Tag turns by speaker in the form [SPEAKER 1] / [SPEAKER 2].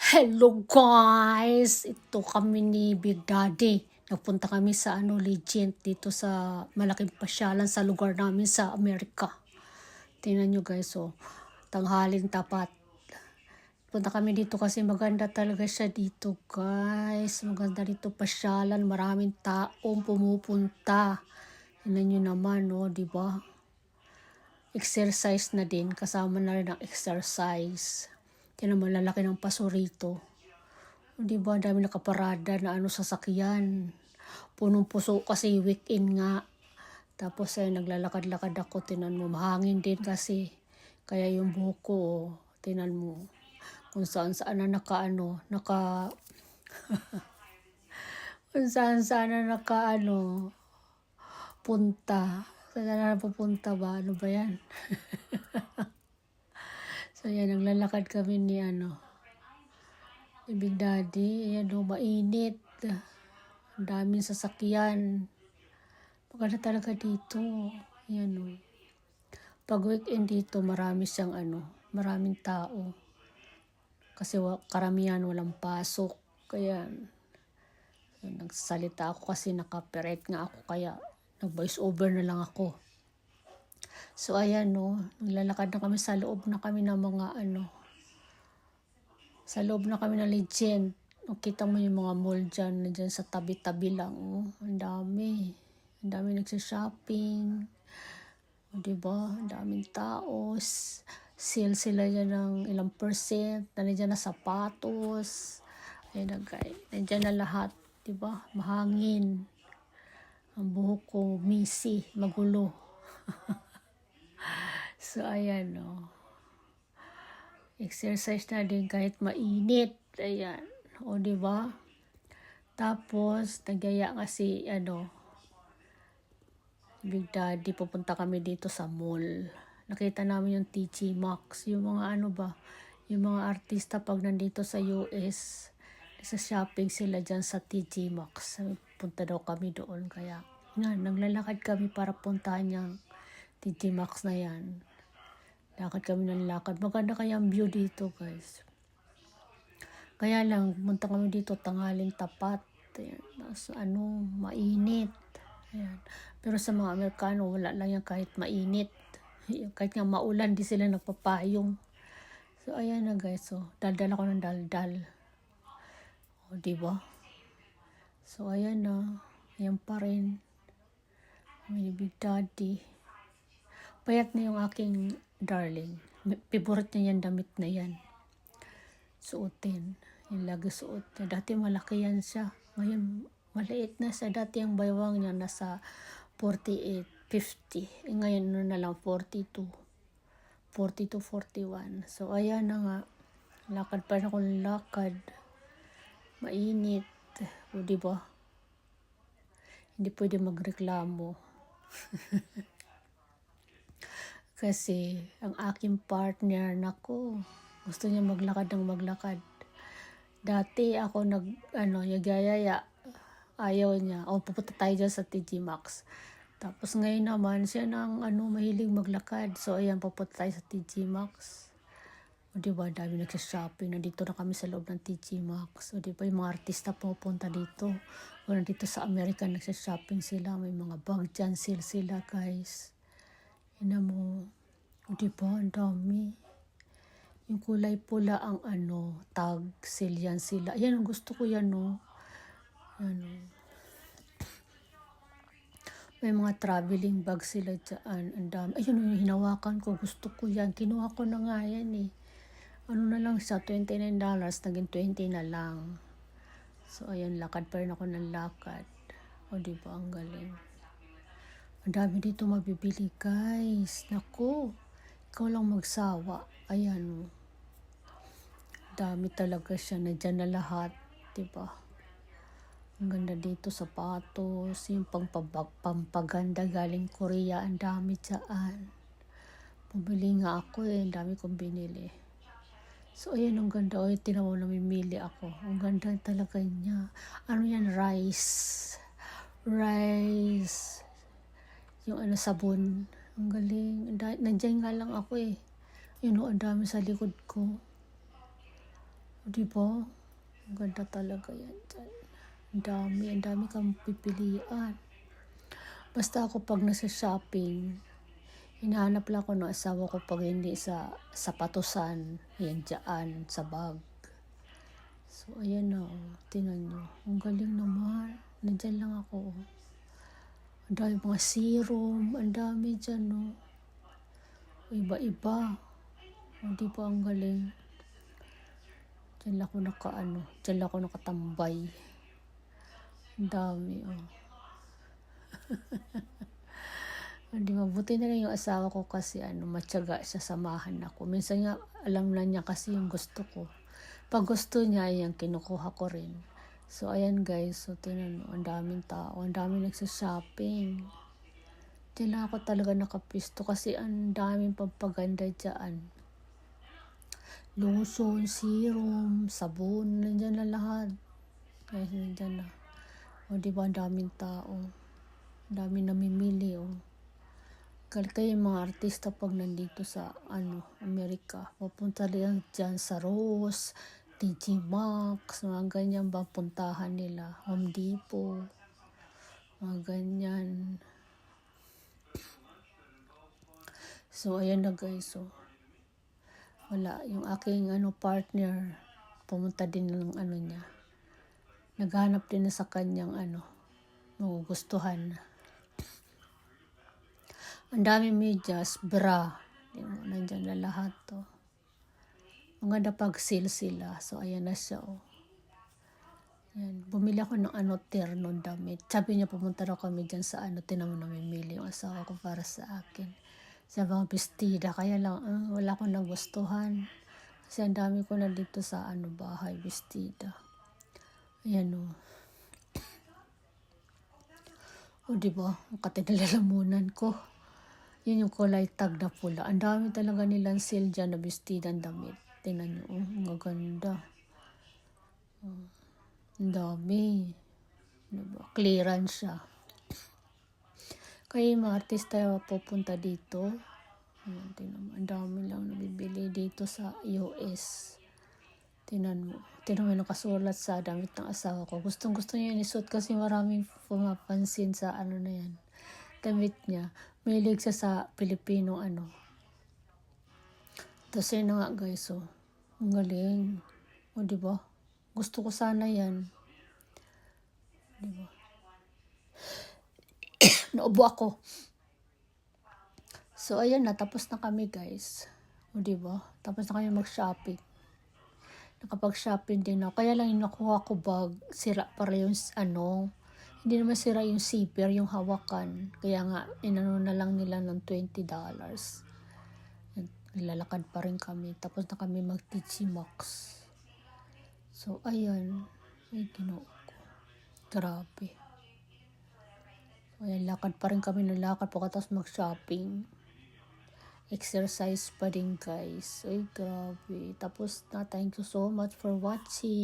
[SPEAKER 1] Hello guys! Ito kami ni Big Daddy. Nagpunta kami sa Legend dito sa malaking pasyalan sa lugar namin sa Amerika. Tingnan nyo guys, tanghaling tapat. Punta kami dito kasi maganda talaga siya dito guys. Maganda dito pasyalan, maraming taong pumupunta. Tingnan nyo naman, di ba? Exercise na din, kasama na rin ang exercise. Tingnan mo, lalaki ng paso rito. Di ba, dami nakaparada na sasakyan. Punong-puso kasi weekend nga. Tapos naglalakad-lakad ako, tinan mo, mahangin din kasi. Kaya yung buhok ko, tinan mo, kung saan-saan na kung saan-saan na punta. Saan na pupunta ba? Ano ba yan? So yan, naglalakad kami ni Big Daddy. Ayan mainit. Ang daming sasakyan. Maganda talaga dito. Ayan Pag weekend dito, marami siyang maraming tao. Kasi karamihan walang pasok. Kaya nagsalita ako kasi naka-operate nga ako. Kaya nag-voice over na lang ako. So ayan naglalakad na kami sa loob na kami ng mga sa loob na kami ng Legend. Kita mo yung mga mall dyan sa tabi-tabi lang. Ang dami. Ang dami nagsha-shopping. Diba? Ang daming tao. Sale sila dyan ng ilang percent. Nandiyan na sapatos. Ayan guys. Nandiyan na lahat. Diba? Mahangin. Ang buhok ko messy. Magulo. So ayan exercise na din kahit mainit. Ayan. Diba? Tapos, nagyaya kasi Big Daddy, pupunta kami dito sa mall. Nakita namin yung TG Maxx. Yung mga yung mga artista pag nandito sa US, sa shopping sila dyan sa TG Maxx. Punta daw kami doon. Kaya, naglalakad kami para puntahan yung TG Maxx na yan. Lakad kami ng lakad. Maganda kaya ang view dito guys. Kaya lang, punta kami dito tanghaling tapat. Ayan. Mainit. Ayan. Pero sa mga Amerikano, wala lang yan kahit mainit. Kahit nga maulan, di sila nagpapayong. So, ayan na guys. Daldal ako ng daldal. Diba? So, ayan na. Ayan pa rin. May Big Daddy. Payat na yung aking darling. Favorite niya yan, damit na yan. Suotin. Yung lagi suot niya. Dati malaki yan siya. Ngayon, maliit na siya. Dati ang baywang niya nasa 48, 50. Ngayon na lang 42. 42, 41. So, ayan na nga. Lakad pa rin akong lakad. Mainit. Diba? Hindi pwede magreklamo. Kasi, ang aking partner, gusto niya maglakad ng maglakad. Dati ako yagayaya. Ayaw niya. Pupunta tayo dyan sa TG Maxx. Tapos ngayon naman, siya nang mahilig maglakad. So, ayan, pupunta tayo sa TG Maxx. Diba, dami nagsha-shopping. Nandito na kami sa loob ng TG Maxx. Diba, yung mga artista pupunta dito. O nandito sa Amerika, nagsha-shopping sila. May mga bag dyan, sila guys. Ina mo. Diba, ang dami. Yung kulay pula ang tag, sale yan sila. Ayan, gusto ko yan May mga traveling bag sila dyan. Ang dami. Ayun, yung hinawakan ko. Gusto ko yan. Kinuha ko na nga yan na lang siya, $29. Naging 20 na lang. So, ayan, lakad pa rin ako ng lakad. Diba, ang galing. Ang dami dito mabibili, guys. Naku, ikaw lang magsawa. Ayan, dami talaga siya. Nandiyan na lahat. Diba? Ang ganda dito, sapatos, yung pampaganda galing Korea, ang dami dyan. Bumili nga ako ang dami kong binili. So, ayan, ang ganda. Tinan mo, namimili ako. Ang ganda talaga niya. Yan, rice. Yung sabon. Ang galing. Nandiyan nga lang ako Yun ang dami sa likod ko. Di ba? Ang ganda talaga yan dyan. Ang dami kang pipilian. Basta ako pag nasa shopping, hinahanap lang ako ng asawa ko pag hindi sa sapatusan, yan dyan, sa bag. So, ayan na, tingnan nyo. Ang galing naman. Nandyan lang ako. Ang dami mga serum, ang dami dyan, no. Iba-iba. Hindi pa ang galing. Diyan lang ako nakatambay. Ang dami, oh. Hindi, mabuti na lang yung asawa ko kasi matyaga siya, samahan ako. Minsan nga, alam na niya kasi yung gusto ko. Pag gusto niya, yan, kinukuha ko rin. So, ayan guys, so tingnan mo, ang daming tao, ang daming nagsashopping. Diyan lang ako talaga nakapisto kasi ang daming pampaganda dyan. Lotion, serum, sabon, nandyan na lahat. Guys, nandyan na. O, diba, ang daming tao. Ang daming namimili, oh. Kayo yung mga artista pag nandito sa Amerika, pupunta lang dyan sa Ross, TJ Maxx, mga ganyan bang puntahan nila, Home Depot, mga ganyan. So ayan na guys, so wala, yung aking partner, pumunta din ng niya, naghanap din na sa kanyang magugustuhan. Ang dami medyas, bra. Nandiyan na lahat to. Ang ganda pag sale sila. So, ayan na siya, oh. Ayan. Bumili ako ng ternong damit. Sabi niya, pumunta raw kami dyan sa tinamo namimili yung asawa ko para sa akin. Sa mga bestida. Kaya lang, wala akong nagustuhan. Kasi ang dami ko na dito sa bahay, bestida. Ayan, oh. O, diba? Ang katinalalamunan ko. Yun yung kulay tag na pula. Ang dami talaga nilang sale dyan na bestida ng damit. Tingnan nyo, ang ganda. Ang dami. Diba? Clearance siya. Kaya yung mga artista pupunta dito. Tingnan mo, ang dami lang nabibili dito sa US. Tingnan mo yung nakasulat sa damit ng asawa ko. Gustong gusto niya isuot kasi maraming pumapansin sa na yan. Damit niya. Mahilig siya sa Pilipino Tapos yun na nga guys, oh. Ang galing. O, diba? Gusto ko sana yan. Diba? Naubo ako. So, ayan na. Tapos na kami guys. O, diba? Tapos na kami mag-shopping. Nakapag-shopping din ako. Kaya lang yung nakuha ko bag, sira para yung hindi naman sira yung zipper, yung hawakan. Kaya nga, na lang nila ng $20. Nilalakad pa rin kami. Tapos na kami mag-TJ Maxx. So, ayan. Ay, Ginoo ko. Grabe. Ayan, lakad pa rin kami. Nalakad pagkatapos mag-shopping. Exercise pa din, guys. Ay, grabe. Tapos na. Thank you so much for watching.